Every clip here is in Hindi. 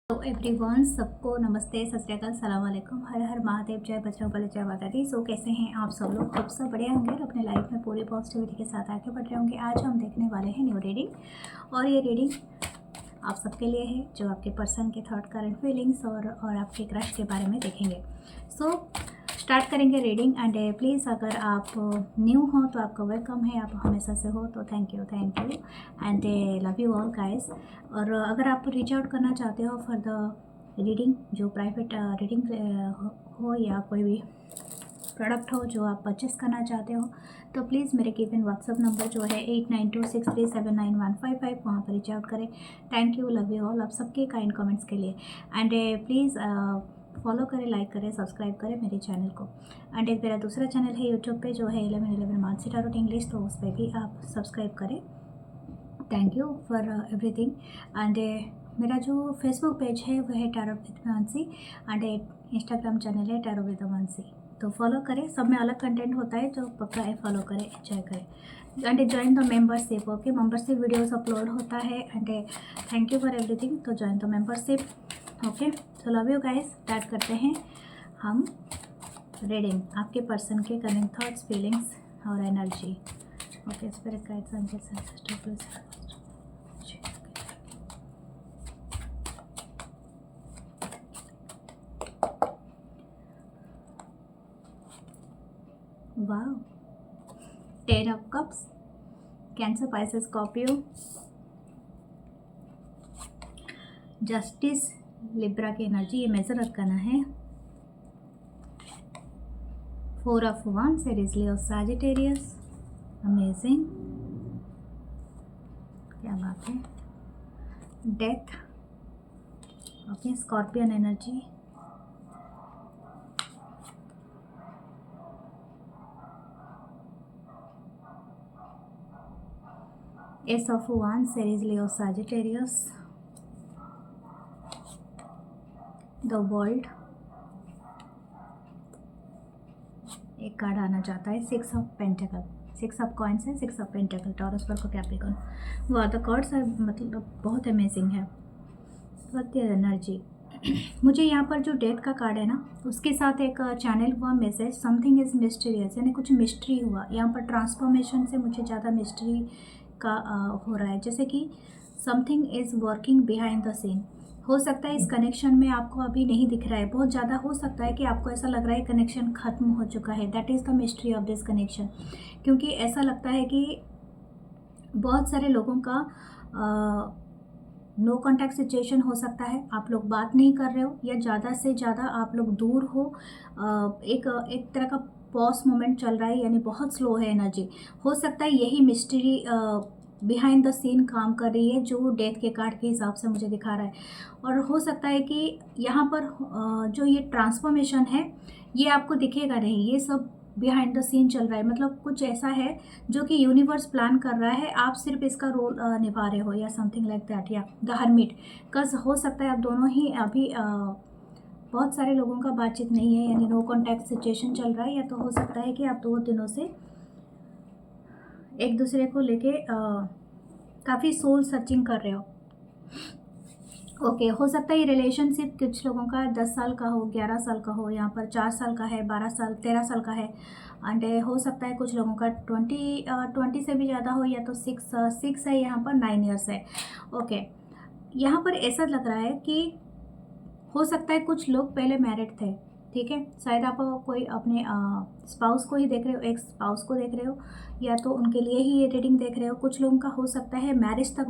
हेलो एवरीवन, सबको नमस्ते, सत श्री अकाल, सलाम वालेकुम, हर हर महादेव, जय बजरंगबली, जय माता दी। सो कैसे हैं आप सब लोग? खूब सब बढ़िया होंगे और अपने लाइफ में पूरी पॉजिटिविटी के साथ आगे बढ़ रहे होंगे। आज हम देखने वाले हैं न्यू रीडिंग, और ये रीडिंग आप सबके लिए है जो आपके पर्सन के थॉट, करंट फीलिंग्स और आपके क्रश के बारे में देखेंगे। सो स्टार्ट करेंगे रीडिंग। एंड प्लीज़ अगर आप न्यू हो तो आपका वेलकम है, आप हमेशा से हो तो thank you and love you all guys. और अगर आप रीच आउट करना चाहते हो फॉर द रीडिंग, जो प्राइवेट रीडिंग हो या कोई भी प्रोडक्ट हो जो आप परचेस करना चाहते हो, तो प्लीज़ मेरे गिवन व्हाट्सअप नंबर जो है 8926379155, वहाँ पर रीच आउट करें। Thank you, love you all, आप सबके काइंड कमेंट्स के लिए। एंड प्लीज़ फॉलो करें, लाइक करें, सब्सक्राइब करें मेरे चैनल को। एंड एक मेरा दूसरा चैनल है यूट्यूब पे जो है 1111 मानसी टारोट इंग्लिश, तो उस पर भी आप सब्सक्राइब करें। Thank you for everything. And मेरा जो फेसबुक पेज है वो है tarot with Mansi, and Instagram channel है टैरो विद मानसी, तो फॉलो करें। सब में अलग कंटेंट होता है, तो पक्का है फॉलो करें, एंजॉय करें। And join the membership, okay, membership videos upload होता है। And thank you for everything, तो join the membership, okay. So love you guys. Start करते हैं हम रीडिंग, आपके पर्सन के करेंट थॉट्स, फीलिंग्स और energy. Okay, spirit guides, angels, ancestors, please. Wow, 10 of cups, cancer, Pisces, Scorpio, justice, Libra की एनर्जी, ये मेजर करना है। 4 of wands, Aries, Leo, Sagittarius, amazing, क्या बात है। Death, okay, scorpion energy, S of wands, Aries, Leo, Sagittarius, the world, एक कार्ड आना चाहता है, 6 ऑफ पेंटिकल, 6 ऑफ कॉइन्स है, 6 of pentacle, taurus, Virgo, Capricorn. वो द कार्ड्स है, मतलब बहुत अमेजिंग है, बहुत एनर्जी। मुझे यहाँ पर जो डेथ का कार्ड है ना, उसके साथ एक चैनल हुआ मैसेज, समथिंग इज़ मिस्टीरियस, यानी कुछ मिस्ट्री हुआ यहाँ पर। ट्रांसफॉर्मेशन से मुझे ज़्यादा मिस्ट्री का हो रहा है, जैसे कि something is working behind the scene. हो सकता है इस कनेक्शन में आपको अभी नहीं दिख रहा है, बहुत ज़्यादा हो सकता है कि आपको ऐसा लग रहा है कनेक्शन ख़त्म हो चुका है। That is the mystery of this connection, क्योंकि ऐसा लगता है कि बहुत सारे लोगों का नो कॉन्टैक्ट सिचुएशन हो सकता है, आप लोग बात नहीं कर रहे हो, या ज़्यादा से ज़्यादा आप लोग दूर हो। एक तरह का पॉज मोमेंट चल रहा है, यानी बहुत स्लो है एनर्जी। हो सकता है यही मिस्ट्री बिहाइंड द सीन काम कर रही है, जो डेथ के कार्ड के हिसाब से मुझे दिखा रहा है। और हो सकता है कि यहाँ पर जो ये ट्रांसफॉर्मेशन है, ये आपको दिखेगा नहीं, ये सब बिहाइंड द सीन चल रहा है। मतलब कुछ ऐसा है जो कि यूनिवर्स प्लान कर रहा है, आप सिर्फ इसका रोल निभा रहे हो, या समथिंग लाइक दैट। या द हर्मिट, कज हो सकता है आप दोनों ही अभी बहुत सारे लोगों का बातचीत नहीं है, यानी नो कॉन्टैक्ट सिचुएशन चल रहा है। या तो हो सकता है कि आप 2 दिनों से एक दूसरे को लेके काफ़ी सोल सर्चिंग कर रहे हो। ओके, हो सकता है ये रिलेशनशिप कुछ लोगों का 10 साल का हो, 11 साल का हो, यहाँ पर 4 साल का है, 12 साल, 13 साल का है। एंड हो सकता है कुछ लोगों का 20 से भी ज़्यादा हो, या तो 6 है, यहाँ पर 9 ईयर्स है। ओके, यहाँ पर ऐसा लग रहा है कि हो सकता है कुछ लोग पहले मैरिड थे, ठीक है। शायद आप कोई अपने स्पाउस को ही देख रहे हो, एक स्पाउस को देख रहे हो, या तो उनके लिए ही ये रीडिंग देख रहे हो। कुछ लोगों का हो सकता है मैरिज तक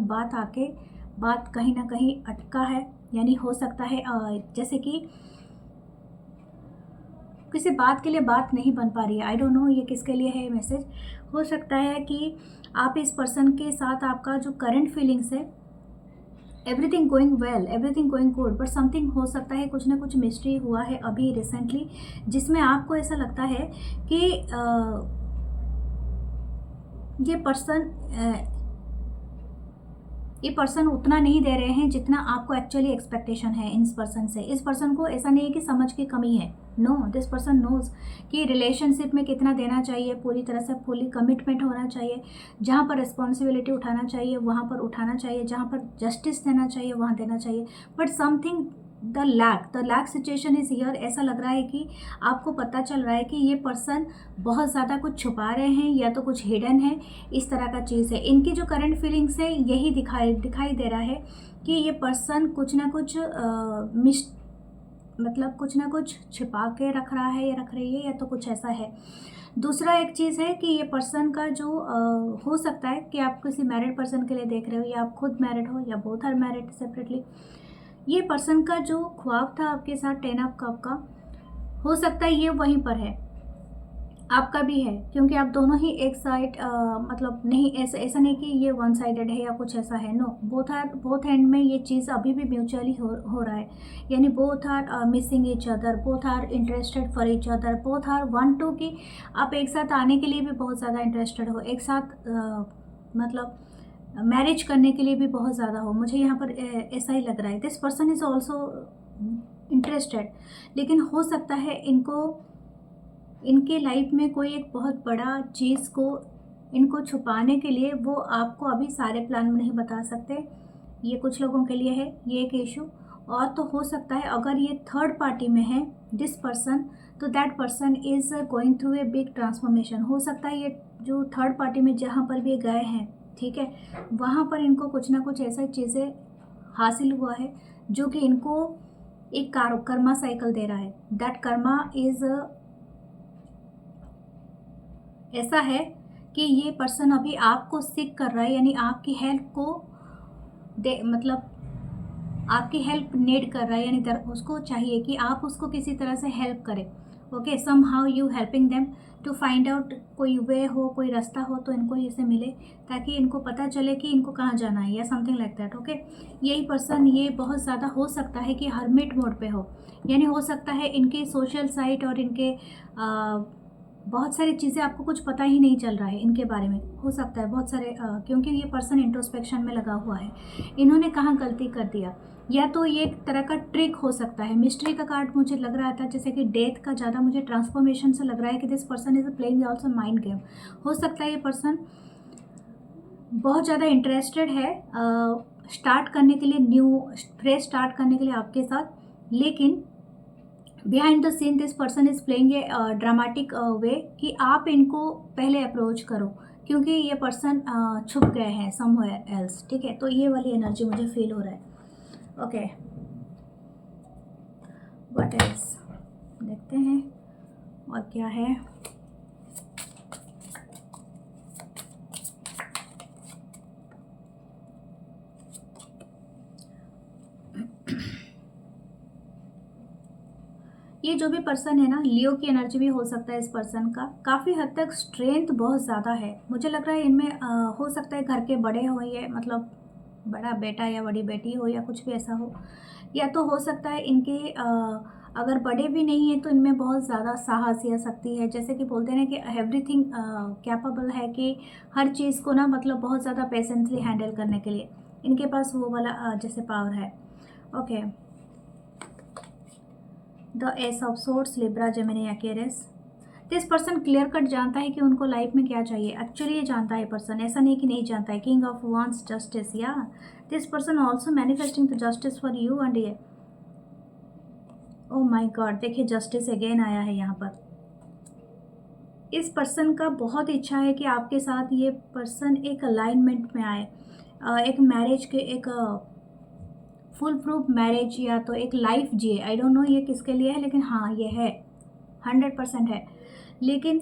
बात कहीं ना कहीं अटका है, यानी हो सकता है जैसे कि किसी बात के लिए बात नहीं बन पा रही है। आई डोंट नो ये किसके लिए है मैसेज। हो सकता है कि आप इस पर्सन के साथ, आपका जो करंट फीलिंग्स है, everything going well, everything going good, but something हो सकता है कुछ ना कुछ मिस्ट्री हुआ है अभी रिसेंटली, जिसमें आपको ऐसा लगता है कि ये पर्सन ये पर्सन उतना नहीं दे रहे हैं जितना आपको एक्चुअली एक्सपेक्टेशन है इस पर्सन से। इस पर्सन को ऐसा नहीं है कि समझ की कमी है, नो, दिस पर्सन नोज कि रिलेशनशिप में कितना देना चाहिए, पूरी तरह से फुली कमिटमेंट होना चाहिए, जहाँ पर रिस्पॉन्सिबिलिटी उठाना चाहिए वहाँ पर उठाना चाहिए, जहाँ पर जस्टिस देना चाहिए वहाँ देना चाहिए। But something the lack situation is here. ऐसा लग रहा है कि आपको पता चल रहा है कि ये पर्सन बहुत ज़्यादा कुछ छुपा रहे हैं या तो कुछ हिडन है, इस तरह का चीज़ है। इनकी जो करंट फीलिंग्स है यही दिखाई दे रहा है कि ये पर्सन कुछ ना कुछ मतलब कुछ ना कुछ छिपा के रख रहा है या रख रही है, या तो कुछ ऐसा है। दूसरा एक चीज़ है कि ये पर्सन का जो हो सकता है कि आप किसी मैरिड पर्सन के लिए देख रहे हो, या आप खुद मैरिड हो, या बोथ आर मैरिड सेपरेटली। ये पर्सन का जो ख्वाब था आपके साथ 10 ऑफ कप का, हो सकता है ये वहीं पर है, आपका भी है, क्योंकि आप दोनों ही एक साइड मतलब नहीं, ऐसा नहीं कि ये वन साइडेड है या कुछ ऐसा है, नो, बोथ एंड में ये चीज़ अभी भी म्यूचुअली हो रहा है। यानी both are missing each other, both are interested for each other, both are want to कि आप एक साथ आने के लिए भी बहुत ज़्यादा इंटरेस्टेड हो, एक साथ मतलब मैरिज करने के लिए भी बहुत ज़्यादा हो। मुझे यहाँ पर ऐसा ही लग रहा है। This person is also interested, लेकिन हो सकता है इनके लाइफ में कोई एक बहुत बड़ा चीज़ को इनको छुपाने के लिए वो आपको अभी सारे प्लान में नहीं बता सकते। ये कुछ लोगों के लिए है ये एक इशू। और तो हो सकता है अगर ये थर्ड पार्टी में है दिस पर्सन, तो that person is going through a big transformation. हो सकता है ये जो थर्ड पार्टी में जहाँ पर भी गए हैं, ठीक है, वहाँ पर इनको कुछ ना कुछ ऐसा चीज़ें हासिल हुआ है जो कि इनको एक कर्मा साइकिल दे रहा है। दैट कर्मा इज़ ऐसा है कि ये पर्सन अभी आपको सीख कर रहा है, यानी आपकी हेल्प को मतलब आपकी हेल्प नीड कर रहा है, यानी उसको चाहिए कि आप उसको किसी तरह से हेल्प करें। Okay, somehow you helping them to find out, कोई वे हो, कोई रास्ता हो तो इनको इससे मिले, ताकि इनको पता चले कि इनको कहाँ जाना है, या समथिंग लाइक दैट। ओके, यही पर्सन ये बहुत ज़्यादा हो सकता है कि हर्मिट मोड पे हो, यानी हो सकता है इनके सोशल साइट और इनके बहुत सारी चीज़ें आपको कुछ पता ही नहीं चल रहा है इनके बारे में। हो सकता है बहुत सारे क्योंकि ये पर्सन इंट्रोस्पेक्शन में लगा हुआ है, इन्होंने कहाँ गलती कर दिया, या तो ये एक तरह का ट्रिक हो सकता है। मिस्ट्री का कार्ड मुझे लग रहा था, जैसे कि डेथ का ज़्यादा मुझे ट्रांसफॉर्मेशन से लग रहा है कि this person is playing also mind game. हो सकता है ये पर्सन बहुत ज़्यादा इंटरेस्टेड है स्टार्ट करने के लिए, न्यू फ्रेश स्टार्ट करने के लिए आपके साथ, लेकिन behind the scene this person is playing a dramatic way कि आप इनको पहले अप्रोच करो, क्योंकि ये पर्सन छुप गए हैं समवेयर एल्स। ठीक है, तो ये वाली एनर्जी मुझे फील हो रहा है। ओके, व्हाट एल्स देखते हैं और क्या है। ये जो भी पर्सन है ना, लियो की एनर्जी भी हो सकता है इस पर्सन का। काफ़ी हद तक स्ट्रेंथ बहुत ज़्यादा है, मुझे लग रहा है इनमें हो सकता है घर के बड़े हो, ये मतलब बड़ा बेटा या बड़ी बेटी हो, या कुछ भी ऐसा हो, या तो हो सकता है इनके अगर बड़े भी नहीं है तो इनमें बहुत ज़्यादा साहस या शक्ति है, जैसे कि बोलते हैं ना कि एवरीथिंग कैपेबल है कि हर चीज़ को ना मतलब बहुत ज़्यादा पेशेंसली हैंडल करने के लिए इनके पास वो वाला जैसे पावर है। Okay, the S of swords, Libra, Gemini, Aquarius. This person clear cut जानता है कि उनको लाइफ में क्या चाहिए। एक्चुअली ये जानता है पर्सन, ऐसा नहीं कि नहीं जानता है। किंग ऑफ वांड्स, जस्टिस, या this person also manifesting the justice for you and ये। ओ माई गॉड, देखिए जस्टिस अगेन आया है यहाँ पर। इस पर्सन का बहुत इच्छा है कि आपके साथ ये पर्सन एक अलाइनमेंट में आए, एक मैरिज के, एक फुल प्रूफ मैरिज, या तो एक लाइफ जिए। आई डोंट नो ये किसके लिए है, लेकिन हाँ ये है, 100% है। लेकिन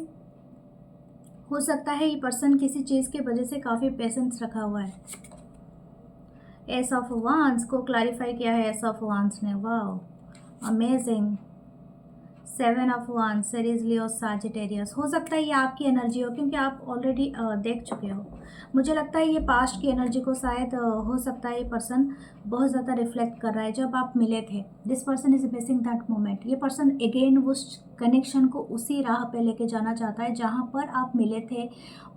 हो सकता है ये पर्सन किसी चीज़ की वजह से काफ़ी पेशेंस रखा हुआ है। एस ऑफ वांड्स को क्लैरिफाई किया है एस ऑफ वांड्स ने, wow amazing. 7 of wands, series Leo, Sagittarius. हो सकता है ये आपकी एनर्जी हो क्योंकि आप ऑलरेडी देख चुके हो। मुझे लगता है ये पास्ट की एनर्जी को शायद हो सकता है ये पर्सन बहुत ज़्यादा रिफ्लेक्ट कर रहा है जब आप मिले थे। This person is missing that moment. ये पर्सन अगेन उस कनेक्शन को उसी राह पे लेके जाना चाहता है जहाँ पर आप मिले थे,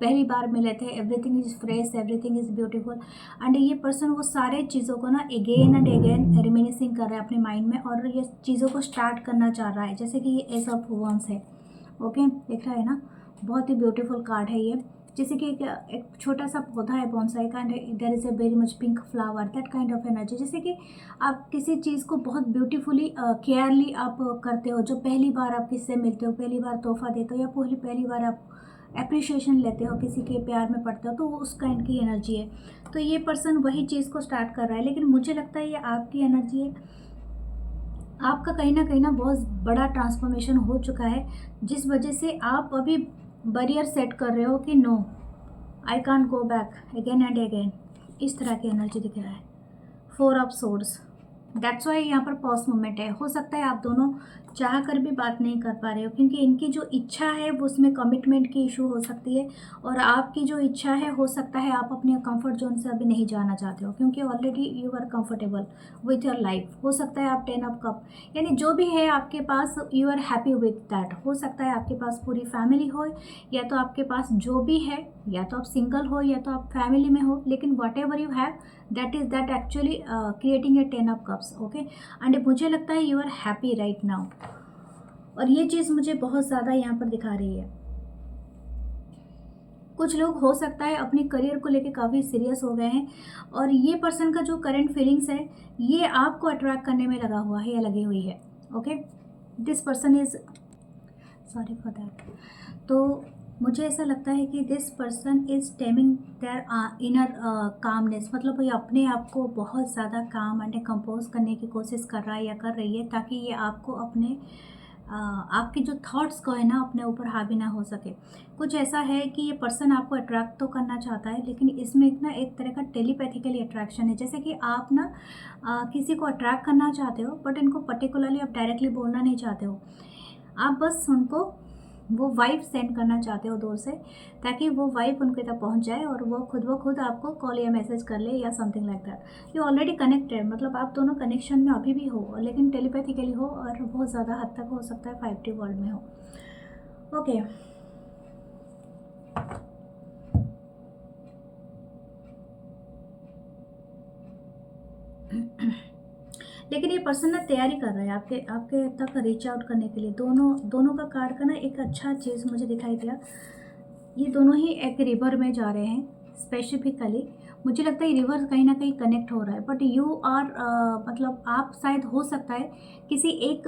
पहली बार मिले थे। Everything is fresh, everything is beautiful. And ये पर्सन वो सारे चीज़ों को ना अगेन एंड अगेन रिमिनिसिंग कर रहा है अपने माइंड में और ये चीज़ों को स्टार्ट करना चाह रहा है। जैसे कि ये एस ऑफ wands है। ओके, दिख रहा है ना, बहुत ही ब्यूटीफुल कार्ड है ये। जैसे कि एक छोटा सा पौधा है बॉन्साई का and there is a very much pink flower, that kind of energy. जैसे कि आप किसी चीज़ को बहुत ब्यूटीफुली केयरली आप करते हो। जो पहली बार आप किससे मिलते हो, पहली बार तोहफा देते हो या पहली बार आप अप्रिशिएशन लेते हो, किसी के प्यार में पड़ते हो, तो वो उस काइंड की एनर्जी है। तो ये पर्सन वही चीज़ को स्टार्ट कर रहा है, लेकिन मुझे लगता है ये आपकी एनर्जी है। आपका कहीं ना बहुत बड़ा ट्रांसफॉर्मेशन हो चुका है, जिस वजह से आप अभी बैरियर सेट कर रहे हो कि no, I can't go back again and again. इस तरह की एनर्जी दिख रहा है। 4 ऑफ सोर्ड्स, दैट्स वाई यहाँ पर पॉज मोमेंट है। हो सकता है आप दोनों चाह कर भी बात नहीं कर पा रहे हो क्योंकि इनकी जो इच्छा है वो उसमें कमिटमेंट की इशू हो सकती है और आपकी जो इच्छा है हो सकता है आप अपने कंफर्ट जोन से अभी नहीं जाना चाहते हो क्योंकि already you are comfortable with your life. हो सकता है आप 10 ऑफ कप, यानी जो भी है आपके पास, you are happy with that. हो सकता है आपके पास पूरी फैमिली हो या तो आपके पास जो भी है, या तो आप सिंगल हो या तो आप फैमिली में हो, लेकिन whatever you have that actually creating a 10 of cups. Okay, and मुझे लगता है you are happy right now और ये चीज़ मुझे बहुत ज़्यादा यहाँ पर दिखा रही है। कुछ लोग हो सकता है अपने करियर को लेके काफ़ी सीरियस हो गए हैं और ये पर्सन का जो करंट फीलिंग्स है ये आपको अट्रैक्ट करने में लगा हुआ है या लगी हुई है। Okay, this person is, sorry for that. तो मुझे ऐसा लगता है कि this person is taming their inner calmness, मतलब ये अपने आप को बहुत ज़्यादा काम एंड कंपोज करने की कोशिश कर रहा है या कर रही है ताकि ये आपको अपने आपके जो थॉट्स को है ना अपने ऊपर हावी ना हो सके। कुछ ऐसा है कि ये पर्सन आपको अट्रैक्ट तो करना चाहता है लेकिन इसमें एक तरह का टेलीपैथिकली अट्रैक्शन है। जैसे कि आप ना किसी को अट्रैक्ट करना चाहते हो बट इनको पर्टिकुलरली आप डायरेक्टली बोलना नहीं चाहते हो, आप बस उनको वो वाइब सेंड करना चाहते हो दूर से ताकि वो वाइब उनके तक पहुंच जाए और वो खुद आपको कॉल या मैसेज कर ले या something like that. You already connected, मतलब आप दोनों कनेक्शन में अभी भी हो लेकिन टेलीपैथिकली हो और बहुत ज़्यादा हद तक हो सकता है 5D वर्ल्ड में हो। ओके, लेकिन ये पर्सन ना तैयारी कर रहा है आपके तक रीच आउट करने के लिए। दोनों का कार्ड का ना एक अच्छा चीज़ मुझे दिखाई दिया, ये दोनों ही एक रिवर में जा रहे हैं। स्पेसिफिकली मुझे लगता है रिवर कहीं ना कहीं कनेक्ट हो रहा है बट यू आर मतलब आप शायद हो सकता है किसी एक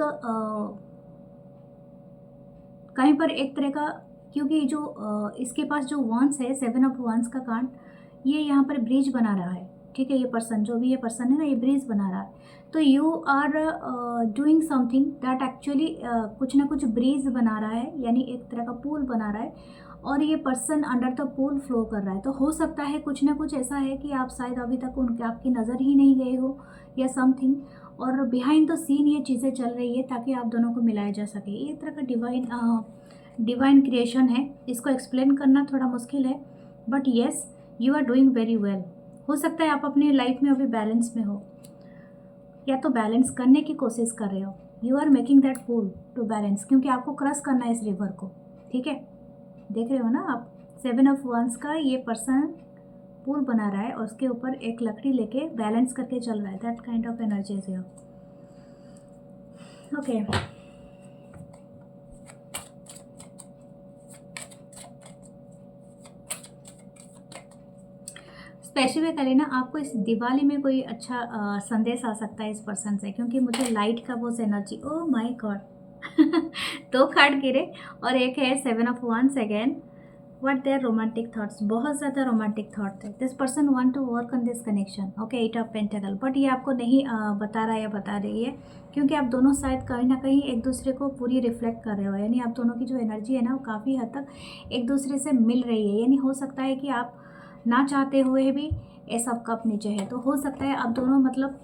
कहीं पर एक तरह का, क्योंकि जो इसके पास जो wands है 7 ऑफ wands का कार्ड, ये यहाँ पर ब्रिज बना रहा है। ठीक है, ये पर्सन जो भी ये पर्सन है ना ये ब्रिज बना रहा है। तो you are doing something that actually कुछ ना कुछ ब्रिज बना रहा है, यानी एक तरह का पूल बना रहा है और ये person under the pool flow कर रहा है। तो हो सकता है कुछ ना कुछ ऐसा है कि आप शायद अभी तक उनके आपकी नज़र ही नहीं गए हो या समथिंग, और बिहाइंड द सीन ये चीज़ें चल रही है ताकि आप दोनों को मिलाया जा सके। ये एक तरह का डिवाइन क्रिएशन है। इसको एक्सप्लेन करना थोड़ा मुश्किल है but yes you are doing very well. हो सकता है आप अपनी लाइफ में अभी बैलेंस में हो या तो बैलेंस करने की कोशिश कर रहे हो। You are making that pool to balance, क्योंकि आपको क्रॉस करना है इस रिवर को। ठीक है, देख रहे हो ना आप, 7 ऑफ wands का ये पर्सन पूल बना रहा है और उसके ऊपर एक लकड़ी लेके बैलेंस करके चल रहा है। दैट काइंड ऑफ एनर्जी है। ओके, स्पेसिफिकली ना आपको इस दिवाली में कोई अच्छा संदेश आ सकता है इस पर्सन से, क्योंकि मुझे लाइट का वो energy, oh my God 2 card गिरे और एक है 7 of wands again. What there romantic thoughts, बहुत ज़्यादा रोमांटिक थॉट्स है। This person want to work on this connection. Okay, 8 of pentacle, but ये आपको नहीं बता रहा है या बता रही है क्योंकि आप दोनों शायद कहीं ना कहीं एक दूसरे को पूरी रिफ्लेक्ट कर रहे हो, यानी आप दोनों की जो एनर्जी है ना वो काफ़ी हद तक एक दूसरे से मिल रही है। यानी हो सकता है कि आप ना चाहते हुए भी एस ऑफ कप नीचे है, तो हो सकता है आप दोनों मतलब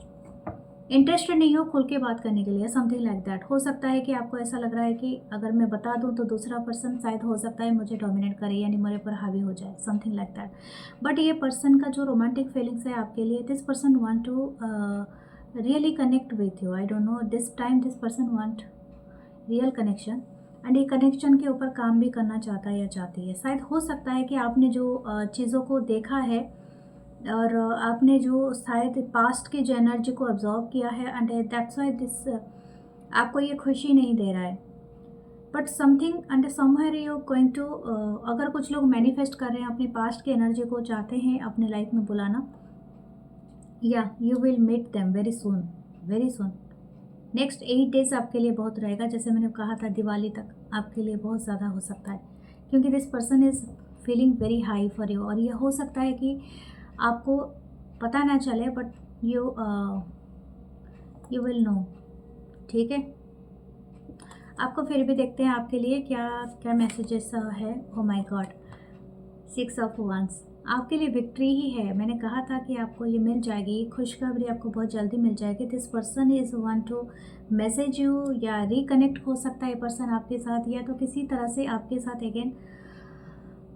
इंटरेस्टेड नहीं हो खुल के बात करने के लिए, समथिंग लाइक दैट। हो सकता है कि आपको ऐसा लग रहा है कि अगर मैं बता दूं तो दूसरा पर्सन शायद हो सकता है मुझे डोमिनेट करे, यानी मेरे पर हावी हो जाए, समथिंग लाइक दैट। बट ये पर्सन का जो रोमांटिक फीलिंग्स है आपके लिए, this person want to really connect with you. I don't know, this time this person want real connection, and ये कनेक्शन के ऊपर काम भी करना चाहता है या चाहती है। शायद हो सकता है कि आपने जो चीज़ों को देखा है और आपने जो शायद पास्ट की जो एनर्जी को ऑब्जॉर्व किया है, एंड दैट्स वाई दिस आपको ये खुशी नहीं दे रहा है। But something and somewhere you going to, अगर कुछ लोग मैनिफेस्ट कर रहे हैं अपनी पास्ट की एनर्जी को, चाहते हैं अपने लाइफ में बुलाना, या you will meet them very soon, very soon. Next 8 days आपके लिए बहुत रहेगा, जैसे मैंने कहा था दिवाली तक आपके लिए बहुत ज़्यादा हो सकता है, क्योंकि this person is feeling very high for you. और ये हो सकता है कि आपको पता ना चले, बट यू विल नो, ठीक है। आपको फिर भी देखते हैं आपके लिए क्या क्या मैसेजेस है। Oh my God, 6 of wands, आपके लिए विक्ट्री ही है। मैंने कहा था कि आपको ये मिल जाएगी, खुशखबरी आपको बहुत जल्दी मिल जाएगी। This person is want to message you, या रिकनेक्ट हो सकता है ये पर्सन आपके साथ, या तो किसी तरह से आपके साथ अगेन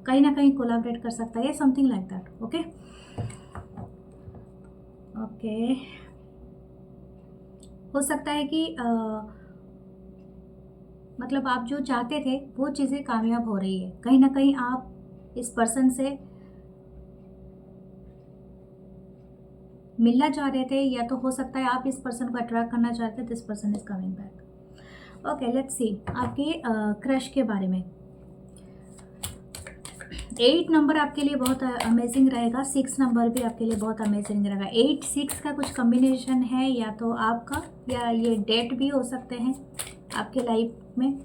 कहीं ना कहीं कोलैबोरेट कर सकता है, something like that. Okay okay, हो सकता है कि मतलब आप जो चाहते थे वो चीज़ें कामयाब हो रही है। कहीं ना कहीं आप इस पर्सन से मिलना चाह रहे थे, या तो हो सकता है आप इस पर्सन को अट्रैक्ट करना चाहते थे। This person is coming back. Okay, let's see आपके क्रश के बारे में। 8 नंबर आपके लिए बहुत अमेजिंग रहेगा, 6 नंबर भी आपके लिए बहुत अमेजिंग रहेगा। 8 6 का कुछ कॉम्बिनेशन है, या तो आपका, या ये डेट भी हो सकते हैं आपके लाइफ में,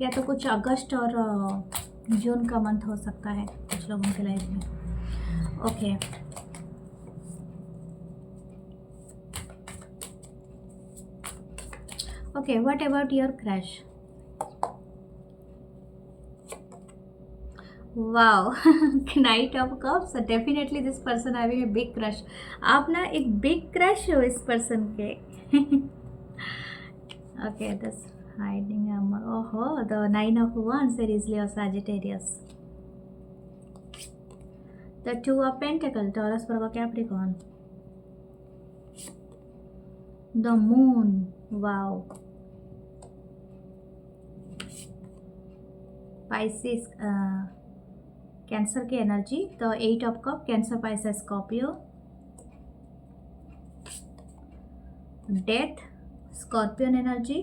या तो कुछ अगस्त और जून का मंथ हो सकता है कुछ लोगों के लाइफ में। Okay, okay, what about your crush? Wow, Knight of Cups, definitely this person having a big crush. आप ना एक big crush हो इस person के। Okay, this hiding armor. Oh, the 9 of Wands, there is Leo, Sagittarius. The 2 of Pentacles, Taurus, Virgo, Capricorn. The Moon, wow. Pisces, cancer की एनर्जी, तो 8 of cup, cancer, Pisces, Scorpio, death, scorpion energy,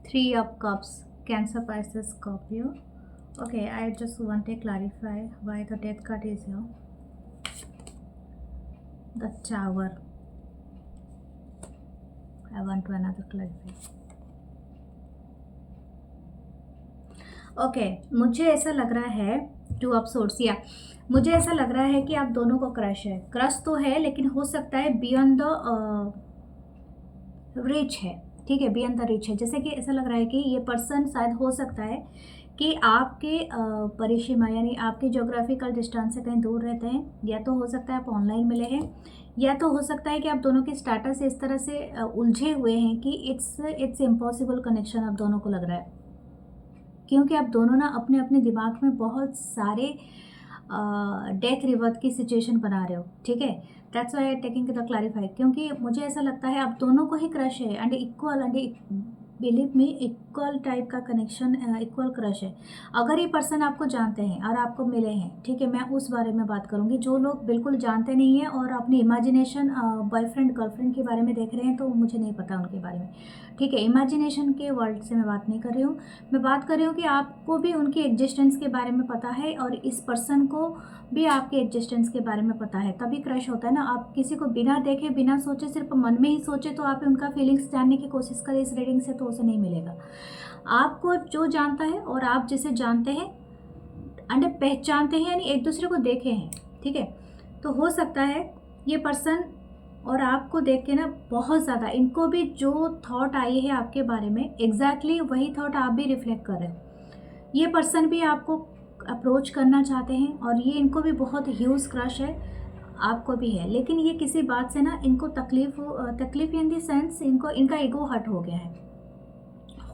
3 of cups, cancer, Pisces, Scorpio. Okay, I just want to clarify why the death card is here. The Tower. I want to another clarify. Okay, मुझे ऐसा लग रहा है 2 ऑफ सोर्स, या मुझे ऐसा लग रहा है कि आप दोनों को क्रश है। क्रश तो है, लेकिन हो सकता है बियॉन्ड द रीच है, ठीक है, बियॉन्ड द रीच है। जैसे कि ऐसा लग रहा है कि ये पर्सन शायद हो सकता है कि आपके परिसीमा, यानी आपके जोग्राफिकल डिस्टेंस से कहीं दूर रहते हैं, या तो हो सकता है आप ऑनलाइन मिले हैं, या तो हो सकता है कि आप दोनों के स्टेटस इस तरह से उलझे हुए हैं कि इट्स इम्पॉसिबल कनेक्शन आप दोनों को लग रहा है, क्योंकि आप दोनों ना अपने अपने दिमाग में बहुत सारे डेथ रिवर्थ की सिचुएशन बना रहे हो, ठीक है। That's why I taking the clarify, क्योंकि मुझे ऐसा लगता है आप दोनों को ही क्रश है, एंड इक्वल, एंड बिलीव में इक्वल टाइप का कनेक्शन, इक्वल क्रश है। अगर ये पर्सन आपको जानते हैं और आपको मिले हैं, ठीक है, मैं उस बारे में बात करूँगी। जो लोग बिल्कुल जानते नहीं हैं और अपनी इमेजिनेशन बॉयफ्रेंड गर्लफ्रेंड के बारे में देख रहे हैं, तो मुझे नहीं पता उनके बारे में, ठीक है। इमेजिनेशन के वर्ल्ड से मैं बात नहीं कर रही हूँ, मैं बात कर रही हूँ कि आपको भी उनकी एग्जिस्टेंस के बारे में पता है, और इस पर्सन को भी आपके एग्जिस्टेंस के बारे में पता है, तभी क्रश होता है ना। आप किसी को बिना देखे बिना सोचे, सिर्फ मन में ही सोचे, तो आप उनका फीलिंग्स जानने की कोशिश करें इस रीडिंग से, तो उसे नहीं मिलेगा। आपको जो जानता है और आप जिसे जानते हैं एंड पहचानते हैं, यानी एक दूसरे को देखे हैं, ठीक है, तो हो सकता है ये पर्सन और आपको देख के ना बहुत ज़्यादा इनको भी जो थॉट आई है आपके बारे में, एग्जैक्टली वही थॉट आप भी रिफ्लेक्ट कर रहे हो। ये पर्सन भी आपको अप्रोच करना चाहते हैं, और ये इनको भी बहुत ह्यूज क्रश है। आपको भी है, लेकिन ये किसी बात से ना इनको तकलीफ इन दी सेंस इनको इनका ईगो हर्ट हो गया है।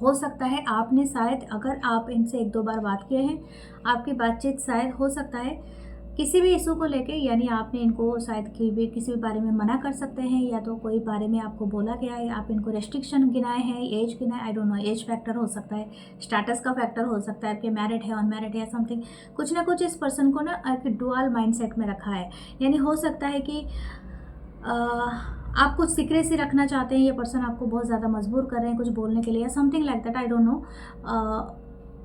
हो सकता है आपने शायद, अगर आप इनसे 1-2 बार बात किए हैं, आपकी बातचीत शायद हो सकता है किसी भी इशू को लेके, यानी आपने इनको शायद किसी भी बारे में मना कर सकते हैं, या तो कोई बारे में आपको बोला गया है, आप इनको रेस्ट्रिक्शन गिनाए हैं, एज गिनाए, I don't know, age factor हो सकता है, स्टेटस का फैक्टर हो सकता है, आपके मैरिड है, अनमैरिड है या समथिंग, कुछ ना कुछ इस पर्सन को ना एक डुअल माइंडसेट में रखा है। यानी हो सकता है कि आप कुछ सीक्रेसी रखना चाहते हैं, ये पर्सन आपको बहुत ज़्यादा मजबूर कर रहे हैं कुछ बोलने के लिए, या something like that, I don't no.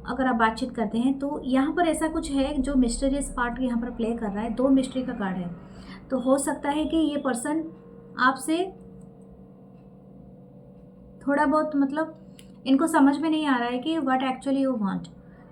अगर आप बातचीत करते हैं तो यहाँ पर ऐसा कुछ है जो मिस्टीरियस पार्ट यहाँ पर प्ले कर रहा है। 2 मिस्ट्री का कार्ड है, तो हो सकता है कि ये पर्सन आपसे थोड़ा बहुत, मतलब इनको समझ में नहीं आ रहा है कि व्हाट एक्चुअली यू वांट,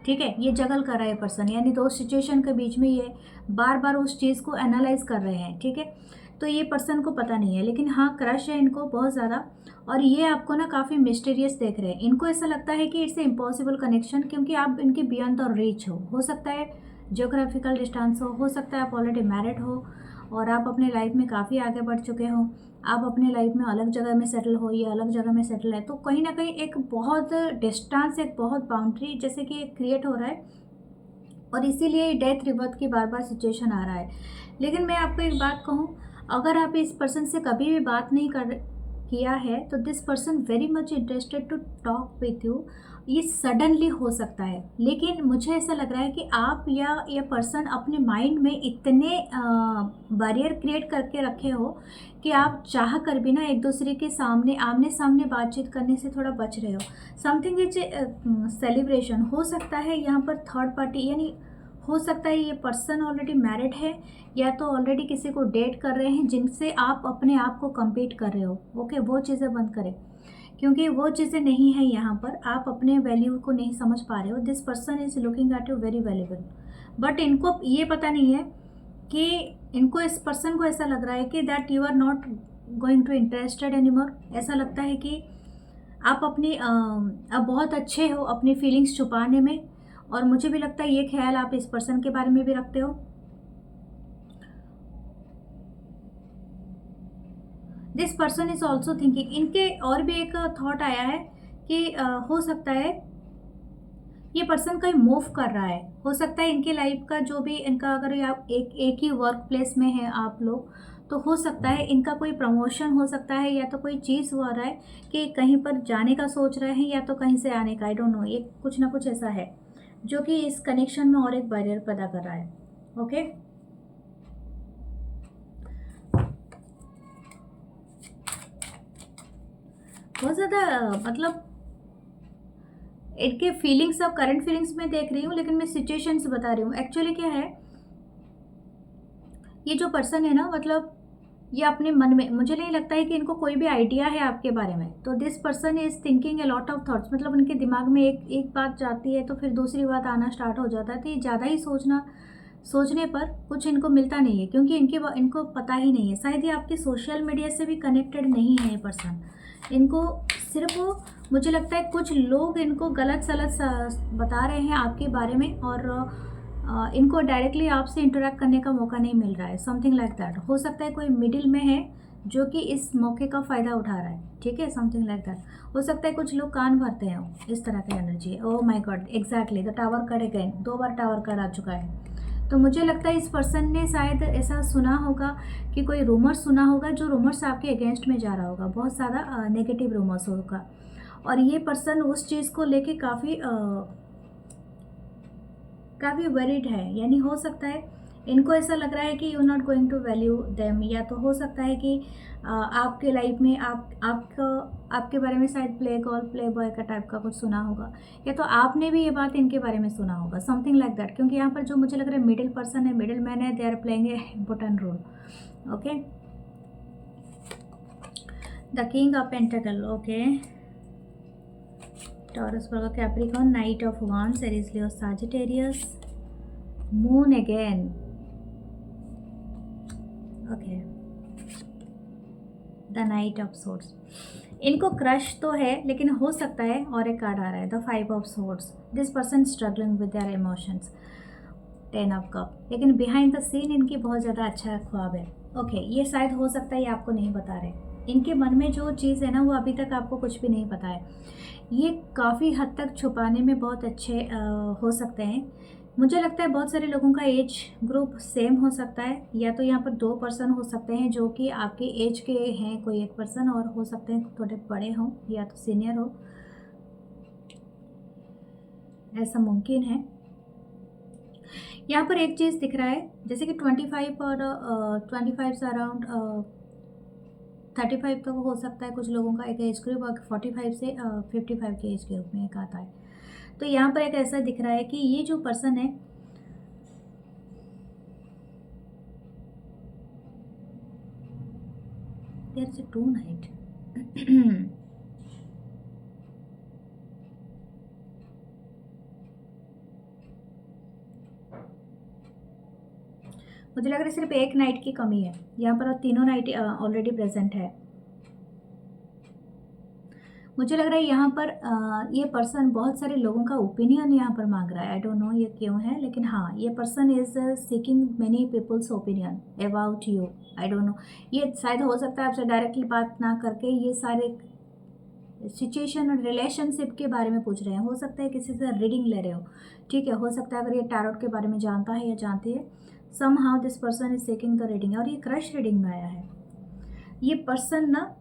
ठीक है। ये जगल कर रहा है पर्सन, यानी 2 सिचुएशन के बीच में ये बार बार उस चीज़ को एनालाइज कर रहे हैं, ठीक है। तो ये पर्सन को पता नहीं है, लेकिन हाँ क्रश है इनको बहुत ज़्यादा, और ये आपको ना काफ़ी मिस्टीरियस देख रहे हैं। इनको ऐसा लगता है कि इट्स ए इम्पॉसिबल कनेक्शन, क्योंकि आप इनके बियॉन्ड द रीच हो सकता है जियोग्राफिकल डिस्टेंस हो सकता है आप ऑलरेडी मैरिड हो और आप अपने लाइफ में काफ़ी आगे बढ़ चुके हो, आप अपने लाइफ में अलग जगह में सेटल हो, ये अलग जगह में सेटल है, तो कहीं ना कहीं एक बहुत डिस्टेंस, एक बहुत बाउंड्री जैसे कि क्रिएट हो रहा है, और इसीलिए डेथ रिबर्थ की बार बार सिचुएशन आ रहा है। लेकिन मैं आपको एक बात कहूँ, अगर आप इस पर्सन से कभी भी बात नहीं किया है तो this person very much interested to talk with you. ये सडनली हो सकता है, लेकिन मुझे ऐसा लग रहा है कि आप या ये पर्सन अपने माइंड में इतने बैरियर क्रिएट करके रखे हो कि आप चाह कर भी ना एक दूसरे के सामने आमने सामने बातचीत करने से थोड़ा बच रहे हो। समथिंग इज सेलिब्रेशन हो सकता है यहाँ पर थर्ड पार्टी, यानी हो सकता है ये पर्सन ऑलरेडी मैरिड है या तो ऑलरेडी किसी को डेट कर रहे हैं जिनसे आप अपने आप को compete कर रहे हो। ओके, वो चीज़ें बंद करें, क्योंकि वो चीज़ें नहीं है यहाँ पर, आप अपने वैल्यू को नहीं समझ पा रहे हो। This person is looking at you very valuable, but इनको ये पता नहीं है कि इनको, इस पर्सन को ऐसा लग रहा है कि that you are not going to interested anymore. ऐसा लगता है कि आप अपनी अब बहुत अच्छे हो अपनी फीलिंग्स छुपाने में, और मुझे भी लगता है ये ख्याल आप इस पर्सन के बारे में भी रखते हो। This person is also thinking, इनके और भी एक थॉट आया है कि हो सकता है ये पर्सन कहीं मूव कर रहा है। हो सकता है इनकी लाइफ का जो भी इनका, अगर आप एक ही वर्क प्लेस में हैं आप लोग, तो हो सकता है इनका कोई प्रमोशन हो सकता है, या तो कोई चीज़ हो रहा है कि कहीं पर जाने का सोच रहे हैं, या तो कहीं से आने का, आई डोंट नो, ये कुछ ना कुछ ऐसा है जो कि इस कनेक्शन में और एक बैरियर पैदा कर रहा है। ओके, बहुत ज़्यादा मतलब इनके फीलिंग्स, अब करंट फीलिंग्स में देख रही हूँ, लेकिन मैं सिचुएशन से बता रही हूँ। एक्चुअली क्या है, ये जो पर्सन है ना, मतलब ये अपने मन में, मुझे नहीं लगता है कि इनको कोई भी आइडिया है आपके बारे में। तो this person is thinking a lot of thoughts, मतलब उनके दिमाग में एक बात जाती है तो फिर दूसरी बात आना स्टार्ट हो जाता है। तो ये ज़्यादा ही सोचने पर कुछ इनको मिलता नहीं है, क्योंकि इनको पता ही नहीं है। शायद ये आपके सोशल मीडिया से भी कनेक्टेड नहीं है ये पर्सन। इनको सिर्फ मुझे लगता है कुछ लोग इनको गलत सलत बता रहे हैं आपके बारे में, और इनको डायरेक्टली आपसे इंटरेक्ट करने का मौका नहीं मिल रहा है, समथिंग लाइक दैट। हो सकता है कोई मिडिल में है जो कि इस मौके का फ़ायदा उठा रहा है, ठीक है, समथिंग लाइक दैट। हो सकता है कुछ लोग कान भरते हैं, इस तरह की एनर्जी है। Oh my god, exactly the tower card again, 2 बार टावर कार्ड आ चुका है। तो मुझे लगता है इस पर्सन ने शायद ऐसा सुना होगा कि कोई रूमर्स सुना होगा, जो रूमर्स आपके अगेंस्ट में जा रहा होगा, बहुत ज़्यादा नेगेटिव रूमर्स होगा, और ये पर्सन उस चीज़ को लेके काफ़ी वरीड है। यानी हो सकता है इनको ऐसा लग रहा है कि you not going to value them, या तो हो सकता है कि आपके लाइफ में आपके बारे में शायद प्ले गर्ल प्ले बॉय का टाइप का कुछ सुना होगा, या तो आपने भी ये बात इनके बारे में सुना होगा, समथिंग लाइक दैट। क्योंकि यहाँ पर जो मुझे लग रहा है मिडिल पर्सन है, मिडिल मैन है, they are playing a important role. Okay, the king of pentacle, okay, Taurus, Virgo, Capricorn, Knight of Wands, Aries, Leo, Sagittarius, Moon again. Okay, the Knight of Swords. इनको क्रश तो है, लेकिन हो सकता है और एक कार्ड आ रहा है, the 5 of Swords. This person struggling with their emotions. 10 of cup, लेकिन बिहाइंड द सीन इनकी बहुत ज़्यादा अच्छा ख्वाब है। ओके, ये शायद हो सकता है ये आपको नहीं बता रहे, इनके मन में जो चीज़ है ना वो अभी तक आपको कुछ भी नहीं पता है। ये काफ़ी हद तक छुपाने में बहुत अच्छे हो सकते हैं। मुझे लगता है बहुत सारे लोगों का एज ग्रुप सेम हो सकता है, या तो यहाँ पर 2 पर्सन हो सकते हैं जो कि आपके एज के हैं, कोई एक पर्सन, और हो सकते हैं थोड़े बड़े हों या तो सीनियर हो, ऐसा मुमकिन है। यहाँ पर एक चीज़ दिख रहा है, जैसे कि 25 और 25 से अराउंड 35 तक हो सकता है कुछ लोगों का एक एज ग्रुप, और 45 से 55 के एज ग्रुप में एक आता है। तो यहाँ पर एक ऐसा दिख रहा है कि ये जो पर्सन है, there is a tonight मुझे लग रहा है सिर्फ एक नाइट की कमी है यहाँ पर, और तीनों नाइट ऑलरेडी प्रेजेंट है। मुझे लग रहा है यहाँ पर ये पर्सन बहुत सारे लोगों का ओपिनियन यहाँ पर मांग रहा है। आई डोंट नो ये क्यों है, लेकिन हाँ, ये person is seeking many peoples opinion about you. I don't know, ये शायद हो सकता है आपसे डायरेक्टली बात ना करके ये सारे सिचुएशन और रिलेशनशिप के बारे में पूछ रहे हैं। हो सकता है किसी से रीडिंग ले रहे हो, ठीक है। हो सकता है अगर ये टैरोट के बारे में जानता है या जानती है, somehow this person is seeking the reading, और ये क्रश रीडिंग में आया है। ये पर्सन ना,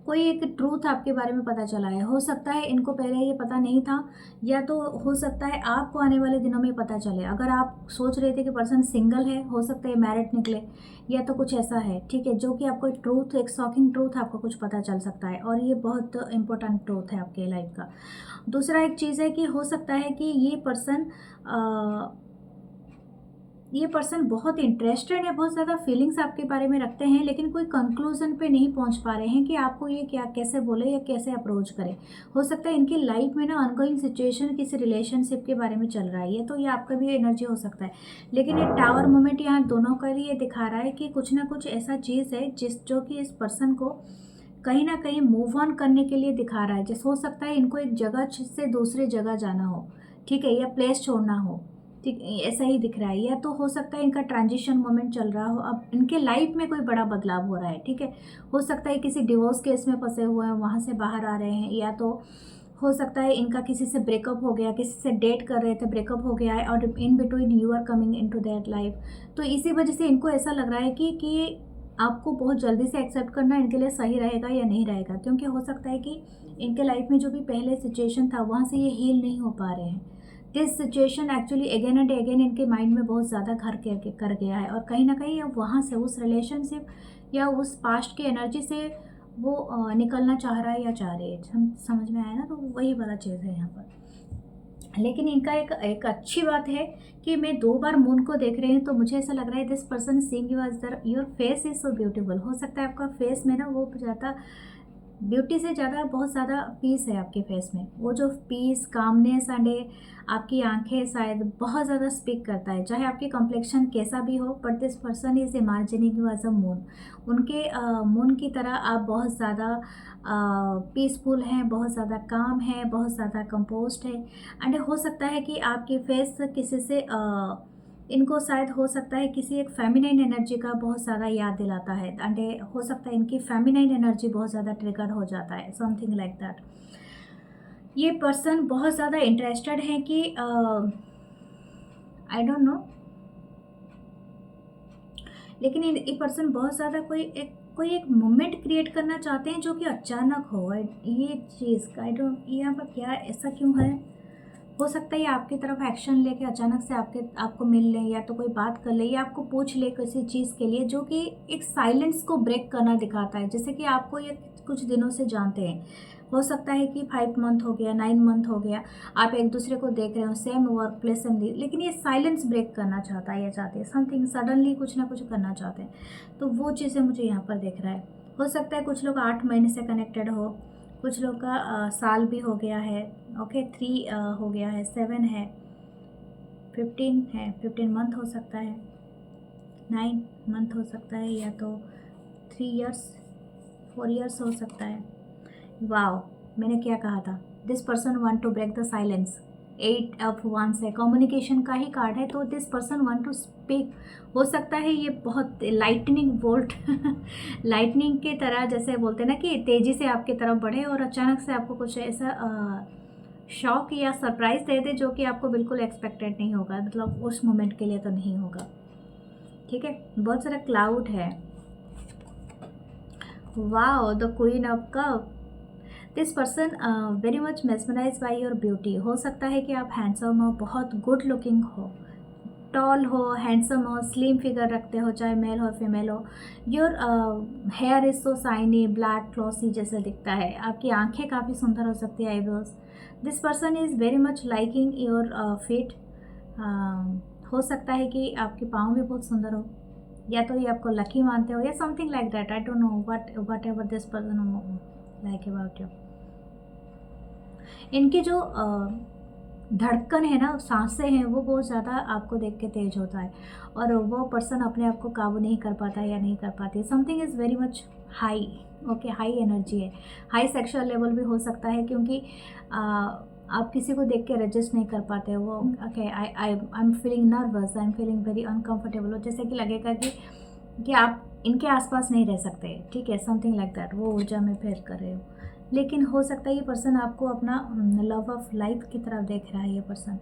कोई एक ट्रूथ आपके बारे में पता चला है। हो सकता है इनको पहले ये पता नहीं था, या तो हो सकता है आपको आने वाले दिनों में पता चले। अगर आप सोच रहे थे कि पर्सन सिंगल है, हो सकता है मैरिड निकले, या तो कुछ ऐसा है, ठीक है, जो कि आपको एक ट्रूथ, एक शॉकिंग ट्रूथ आपको कुछ पता चल सकता है, और ये बहुत इंपॉर्टेंट ट्रूथ है आपके लाइफ का। दूसरा एक चीज़ है कि हो सकता है कि ये पर्सन बहुत इंटरेस्टेड है, बहुत ज़्यादा फीलिंग्स आपके बारे में रखते हैं, लेकिन कोई कंक्लूजन पे नहीं पहुंच पा रहे हैं कि आपको ये क्या कैसे बोले या कैसे अप्रोच करें। हो सकता है इनकी लाइफ में ना अनगोइंग सिचुएशन किसी रिलेशनशिप के बारे में चल रहा है, ये तो ये आपका भी एनर्जी हो सकता है। लेकिन ये टावर मोमेंट यहाँ दोनों का लिए दिखा रहा है कि कुछ ना कुछ ऐसा चीज़ है जो कि इस पर्सन को कहीं ना कहीं मूव ऑन करने के लिए दिखा रहा है। जैसे हो सकता है इनको एक जगह से दूसरी जगह जाना हो, ठीक है, या प्लेस छोड़ना हो, ठीक, ऐसा ही दिख रहा है। या तो हो सकता है इनका ट्रांजिशन मोमेंट चल रहा हो, अब इनके लाइफ में कोई बड़ा बदलाव हो रहा है, ठीक है। हो सकता है किसी डिवोर्स केस में फंसे हुए हैं, वहाँ से बाहर आ रहे हैं, या तो हो सकता है इनका किसी से ब्रेकअप हो गया, किसी से डेट कर रहे थे, ब्रेकअप हो गया है, और in between you are coming into that life. तो इसी वजह से इनको ऐसा लग रहा है कि आपको बहुत जल्दी से एक्सेप्ट करना इनके लिए सही रहेगा या नहीं रहेगा, क्योंकि हो सकता है कि इनके लाइफ में जो भी पहले सिचुएशन था वहाँ से ये हील नहीं हो पा रहे हैं। This situation actually again and again इनके माइंड में बहुत ज़्यादा घर कर गया है, और कहीं ना कहीं अब वहाँ से उस रिलेशनशिप या उस पास्ट की एनर्जी से वो निकलना चाह रहा है या चाह रही है। समझ में आया ना, तो वही वाला चीज़ है यहाँ पर। लेकिन इनका एक अच्छी बात है कि मैं 2 बार मून को देख रही हूँ, तो मुझे ऐसा लग रहा है this person seeing you as your face is so beautiful. हो सकता है आपका फेस में ना वो ज़्यादा ब्यूटी से ज़्यादा बहुत ज़्यादा पीस है आपके फेस में। वो जो पीस, कामनेस एंड आपकी आंखें शायद बहुत ज़्यादा स्पीक करता है, चाहे आपकी कॉम्प्लेक्शन कैसा भी हो, but this person is imagining you as a moon. उनके मून की तरह आप बहुत ज़्यादा पीसफुल हैं, बहुत ज़्यादा काम है, बहुत ज़्यादा कंपोस्ट है। एंड हो सकता है कि आपकी फेस किसी से इनको शायद हो सकता है किसी एक फेमिनाइन एनर्जी का बहुत ज़्यादा याद दिलाता है, एंड हो सकता है इनकी फेमिनाइन एनर्जी बहुत ज़्यादा ट्रिगर हो जाता है, समथिंग लाइक दैट। ये पर्सन बहुत ज़्यादा इंटरेस्टेड है कि आई डोंट नो, लेकिन ये पर्सन बहुत ज़्यादा कोई एक मोमेंट क्रिएट करना चाहते हैं जो कि अचानक हो। ये चीज़ आई डोंट, यहाँ पर क्या ऐसा क्यों है। हो सकता है ये आपकी तरफ एक्शन लेके अचानक से आपको मिल लें, या तो कोई बात कर ले, या आपको पूछ ले किसी चीज़ के लिए, जो कि एक साइलेंस को ब्रेक करना दिखाता है। जैसे कि आपको ये कुछ दिनों से जानते हैं, हो सकता है कि 5 मंथ हो गया, 9 मंथ हो गया, आप एक दूसरे को देख रहे हो, सेम वर्क प्लेस सेम, लेकिन ये साइलेंस ब्रेक करना चाहता है या चाहते हैं, समथिंग सडनली कुछ ना कुछ करना चाहते हैं। तो वो चीज़ें मुझे यहाँ पर दिख रहा है। हो सकता है कुछ लोग 8 महीने से कनेक्टेड हो, कुछ लोग का साल भी हो गया है, ओके, 3 हो गया है, 7 है, 15 है, 15 मंथ हो सकता है, 9 मंथ हो सकता है, या तो 3 इयर्स, 4 इयर्स हो सकता है। वाओ, मैंने क्या कहा था, this person want to break the silence. 8 of wands है, कम्युनिकेशन का ही कार्ड है। तो this person want to speak, हो सकता है ये बहुत लाइटनिंग बोल्ट लाइटनिंग के तरह, जैसे बोलते हैं ना कि तेज़ी से आपकी तरफ बढ़े और अचानक से आपको कुछ ऐसा शॉक या सरप्राइज़ दे दे जो कि आपको बिल्कुल एक्सपेक्टेड नहीं होगा, मतलब उस मोमेंट के लिए तो नहीं होगा। ठीक है, बहुत सारा क्लाउड है। Wow, the queen of cup. This person very much mesmerise by your beauty. हो सकता है कि आप हैंडसम हो, बहुत गुड लुकिंग हो, टॉल हो, हैंडसम हो, स्लिम फिगर रखते हो, चाहे मेल हो फीमेल हो। Your hair is so shiny, black classy जैसे दिखता है। आपकी आंखें काफ़ी सुंदर हो सकती है, eyebrows. This person is very much liking your feet. हो सकता है कि आपके पाँव भी बहुत सुंदर हो, या तो ये आपको लकी मानते हो या something like that. I don't know what ever this person like about you. इनकी जो धड़कन है ना, सांसें हैं, वो बहुत ज़्यादा आपको देख के तेज होता है, और वो पर्सन अपने आप को काबू नहीं कर पाता या नहीं कर पाती। Something is very much high, okay, high energy है, हाई सेक्सुअल लेवल भी हो सकता है, क्योंकि आप किसी को देख के रजिस्ट नहीं कर पाते वो। Okay, I am feeling nervous, I am feeling very uncomfortable, जैसे कि लगेगा कि आप इनके आसपास नहीं रह सकते। ठीक है, समथिंग लाइक दैट, वो ऊर्जा में फेर कर रहे हो। लेकिन हो सकता है ये पर्सन आपको अपना लव ऑफ लाइफ की तरफ देख रहा है। ये पर्सन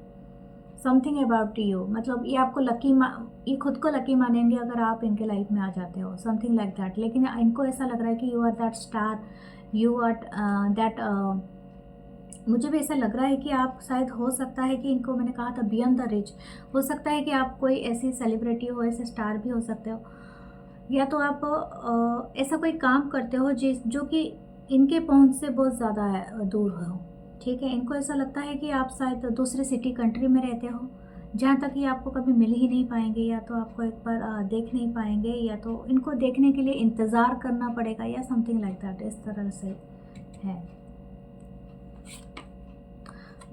समथिंग अबाउट यू, मतलब ये आपको ये खुद को लकी मानेंगे अगर आप इनके लाइफ में आ जाते हो, समथिंग लाइक दैट। लेकिन इनको ऐसा लग रहा है कि you are that star, you are that, मुझे भी ऐसा लग रहा है कि आप शायद, हो सकता है कि इनको मैंने कहा था बियॉन्ड द रिच, हो सकता है कि आप कोई ऐसी सेलिब्रिटी हो, ऐसे स्टार भी हो सकते हो, या तो आप ऐसा कोई काम करते हो जो कि इनके पहुंच से बहुत ज़्यादा दूर हो। ठीक है, इनको ऐसा लगता है कि आप शायद दूसरे सिटी कंट्री में रहते हो, जहाँ तक ये आपको कभी मिल ही नहीं पाएंगे, या तो आपको एक बार देख नहीं पाएंगे, या तो इनको देखने के लिए इंतज़ार करना पड़ेगा, या समथिंग लाइक दैट, इस तरह से है।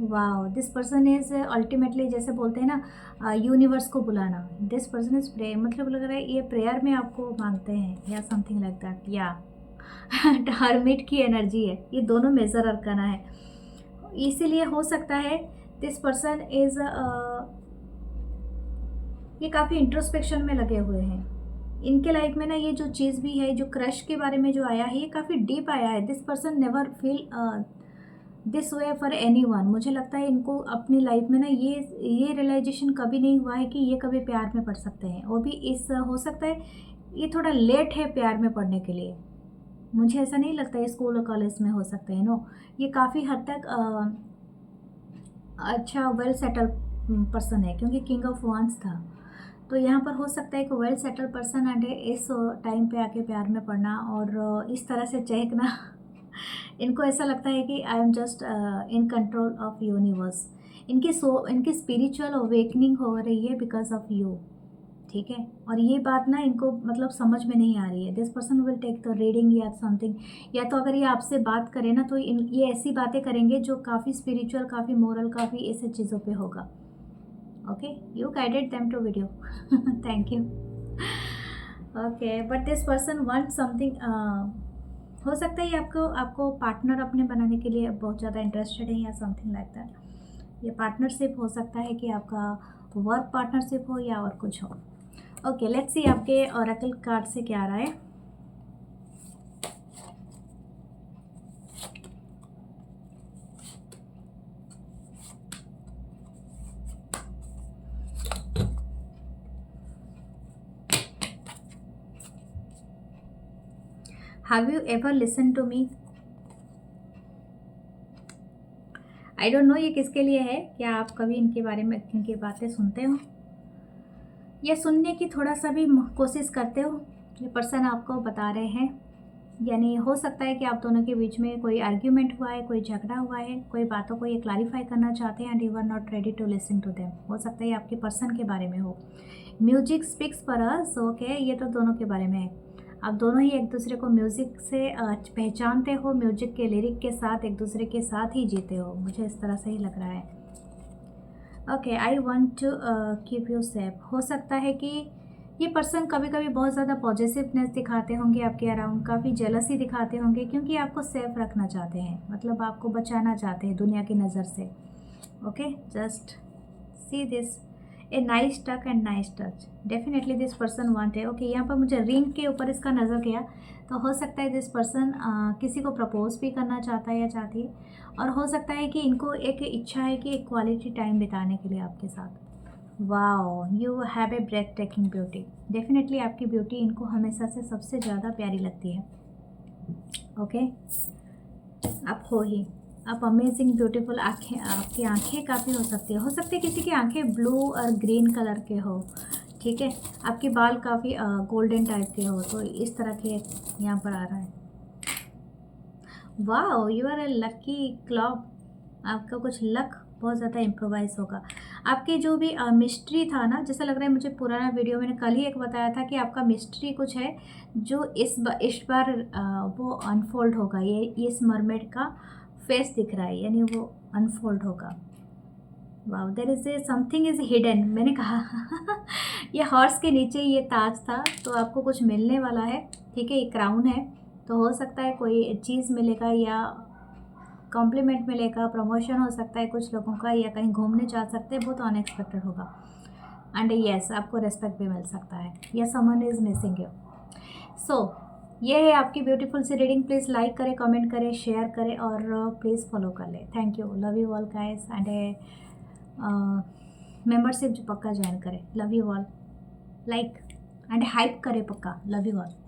Wow, this person is ultimately, जैसे बोलते हैं ना यूनिवर्स को बुलाना। दिस पर्सन इज़ प्रे, मतलब लग रहा है ये प्रेयर में आपको मांगते हैं, या समथिंग लाइक दैट, या हर्मिट की एनर्जी है, ये दोनों मेजर अरकाना है। इसीलिए हो सकता है दिस पर्सन इज़, ये काफ़ी इंट्रोस्पेक्शन में लगे हुए हैं। इनके लाइफ में ना ये जो चीज़ भी है, जो क्रश के बारे में जो आया है, ये काफ़ी डीप आया है। This person never feel this way for any one. मुझे लगता है इनको अपनी लाइफ में ना ये रियलाइजेशन कभी नहीं हुआ है कि ये कभी प्यार में पड़ सकते हैं, वो भी इस, हो सकता है ये थोड़ा लेट है प्यार में पड़ने के लिए। मुझे ऐसा नहीं लगता ये स्कूल और कॉलेज में हो सकते हैं, नो, ये काफ़ी हद तक अच्छा वेल सेटल पर्सन है, क्योंकि किंग ऑफ वांस था। तो यहाँ पर हो सकता है कि वेल सेटल पर्सन एंड इस टाइम पे आके प्यार में पड़ना और इस तरह से चहकना इनको ऐसा लगता है कि I am just in control of universe. इनकी स्पिरिचुअल अवेकनिंग हो रही है बिकॉज ऑफ यू। ठीक है, और ये बात ना इनको मतलब समझ में नहीं आ रही है। This person will take the reading या समथिंग, या तो अगर ये आपसे बात करें ना तो ये ऐसी बातें करेंगे जो काफ़ी स्पिरिचुअल, काफ़ी मोरल, काफ़ी ऐसे चीज़ों पे होगा। Okay, you guided them to video, thank you. Okay, but this person want something, हो सकता है ये आपको पार्टनर अपने बनाने के लिए बहुत ज़्यादा इंटरेस्टेड है, या समथिंग लाइक दैट। ये पार्टनरशिप हो सकता है कि आपका वर्क पार्टनरशिप हो या और कुछ हो। ओके, लेट्स सी आपके ओरेकल कार्ड से क्या आ रहा है। Have you ever listen to me? I don't know ये किसके लिए है। क्या आप कभी इनके बारे में, इनकी बातें सुनते हो या सुनने की थोड़ा सा भी कोशिश करते हो? ये पर्सन आपको बता रहे हैं, यानी हो सकता है कि आप दोनों के बीच में कोई आर्ग्यूमेंट हुआ है, कोई झगड़ा हुआ है, कोई बातों को ये क्लैरिफाई करना चाहते हैं and you are not ready to listen to them. हो सकता है ये आपके पर्सन के बारे में हो। Music speaks for us, okay, ये तो दोनों के बारे में है। आप दोनों ही एक दूसरे को म्यूज़िक से पहचानते हो, म्यूजिक के लिरिक के साथ एक दूसरे के साथ ही जीते हो, मुझे इस तरह से ही लग रहा है। Okay, I want to keep you safe. हो सकता है कि ये पर्सन कभी कभी बहुत ज़्यादा पॉजिटिवनेस दिखाते होंगे आपके अराउंड, काफ़ी जेलसी दिखाते होंगे, क्योंकि आपको सेफ रखना चाहते हैं, मतलब आपको बचाना चाहते हैं दुनिया की नज़र से। Okay, just see this, a nice tuck and nice touch. Definitely this person wanted. Okay, यहाँ पर मुझे रिंग के ऊपर इसका नज़र गया, तो हो सकता है दिस पर्सन किसी को प्रपोज भी करना चाहता है या चाहती है, और हो सकता है कि इनको एक इच्छा है कि एक क्वालिटी टाइम बिताने के लिए आपके साथ। Wow, you have a breathtaking beauty. Definitely आपकी ब्यूटी इनको हमेशा से सबसे ज़्यादा प्यारी लगती है। ओके, आप हो ही, आप अमेजिंग ब्यूटीफुल। आँखें, आपकी आँखें काफ़ी हो सकती है किसी की आँखें ब्लू और ग्रीन कलर के हो, ठीक है। आपके बाल काफ़ी गोल्डन टाइप के हो, तो इस तरह के यहाँ पर आ रहा है। Wow, you are a lucky clock. आपका कुछ लक बहुत ज़्यादा इम्प्रोवाइज होगा। आपके जो भी मिस्ट्री था ना, जैसा लग रहा है मुझे, पुराना वीडियो मैंने कल ही एक बताया था कि आपका मिस्ट्री कुछ है जो इस बार वो अनफोल्ड होगा। ये इस मरमेड का फेस दिख रहा है, यानी वो अनफोल्ड होगा। Wow, there is a something is hidden. मैंने कहा ये हॉर्स के नीचे ये ताज था, तो आपको कुछ मिलने वाला है, ठीक है। ये क्राउन है, तो हो सकता है कोई चीज़ मिलेगा या कॉम्प्लीमेंट मिलेगा, प्रमोशन हो सकता है कुछ लोगों का, या कहीं घूमने जा सकते हैं, बहुत अनएक्सपेक्टेड होगा। एंड येस, आपको रिस्पेक्ट भी मिल सकता है, या someone is missing you. So ये है आपकी ब्यूटीफुल सी रीडिंग। प्लीज़ लाइक करें, कमेंट करें, शेयर करें और प्लीज़ फॉलो कर लें। Thank you, love you all guys. And membership जो पक्का ज्वाइन करें। Love you all, like and hype करें पक्का। लव यू ऑल।